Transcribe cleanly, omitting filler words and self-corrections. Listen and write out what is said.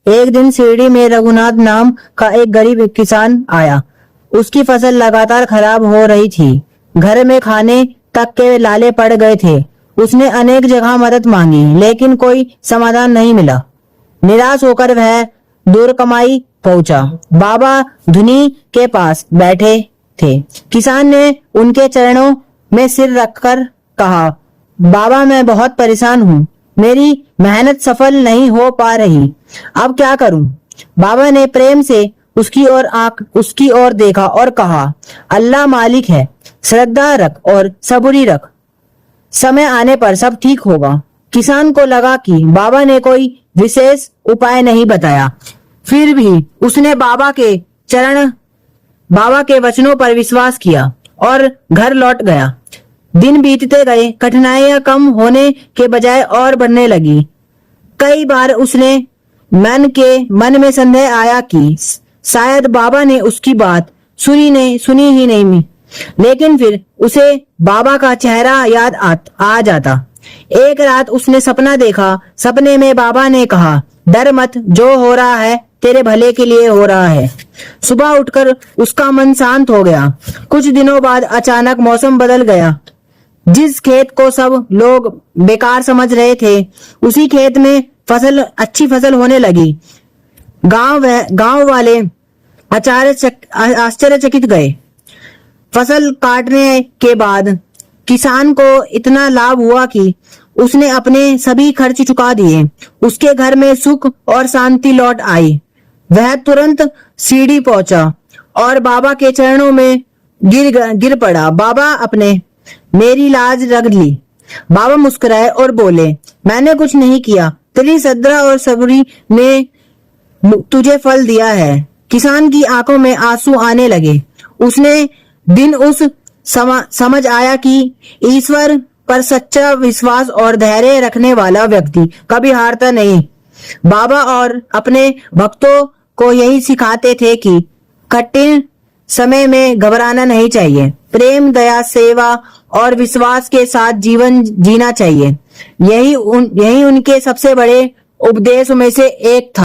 एक दिन शिरडी में रघुनाथ नाम का एक गरीब किसान आया। उसकी फसल लगातार खराब हो रही थी। घर में खाने तक के लाले पड़ गए थे। उसने अनेक जगह मदद मांगी, लेकिन कोई समाधान नहीं मिला। निराश होकर वह दूर कमाई पहुंचा। बाबा धुनी के पास बैठे थे। किसान ने उनके चरणों में सिर रखकर कहा, बाबा, मैं बहुत परेशान हूँ। मेरी मेहनत सफल नहीं हो पा रही। अब क्या करूं? बाबा ने प्रेम से उसकी ओर देखा और कहा, अल्लाह मालिक है, श्रद्धा रख और सबूरी रख। समय आने पर सब ठीक होगा। किसान को लगा कि बाबा ने कोई विशेष उपाय नहीं बताया। फिर भी उसने बाबा के वचनों पर विश्वास किया और घर लौट गया। दिन बीतते गए, कठिनाइयां कम होने के बजाय और बढ़ने लगी। कई बार उसने मन में संदेह आया कि शायद बाबा ने उसकी बात सुनी ही नहीं। लेकिन फिर उसे बाबा का चेहरा याद आ जाता। एक रात उसने सपना देखा। सपने में बाबा ने कहा, डर मत, जो हो रहा है तेरे भले के लिए हो रहा है। सुबह उठकर उसका मन शांत हो गया। कुछ दिनों बाद अचानक मौसम बदल गया। जिस खेत को सब लोग बेकार समझ रहे थे, उसी खेत में अच्छी फसल होने लगी। गांव वाले आश्चर्यचकित गए। फसल काटने के बाद किसान को इतना लाभ हुआ कि उसने अपने सभी खर्च चुका दिए। उसके घर में सुख और शांति लौट आई। वह तुरंत सीढ़ी पहुंचा और बाबा के चरणों में गिर पड़ा। बाबा, अपने मेरी लाज रख ली। बाबा मुस्कुराए और बोले, मैंने कुछ नहीं किया, तेरी श्रद्धा और सबूरी ने तुझे फल दिया है। किसान की आंखों में आंसू आने लगे। समझ आया कि ईश्वर पर सच्चा विश्वास और धैर्य रखने वाला व्यक्ति कभी हारता नहीं। बाबा और अपने भक्तों को यही सिखाते थे कि कठिन समय में घबराना नहीं चाहिए। प्रेम, दया, सेवा और विश्वास के साथ जीवन जीना चाहिए। यही उनके सबसे बड़े उपदेशों में से एक था।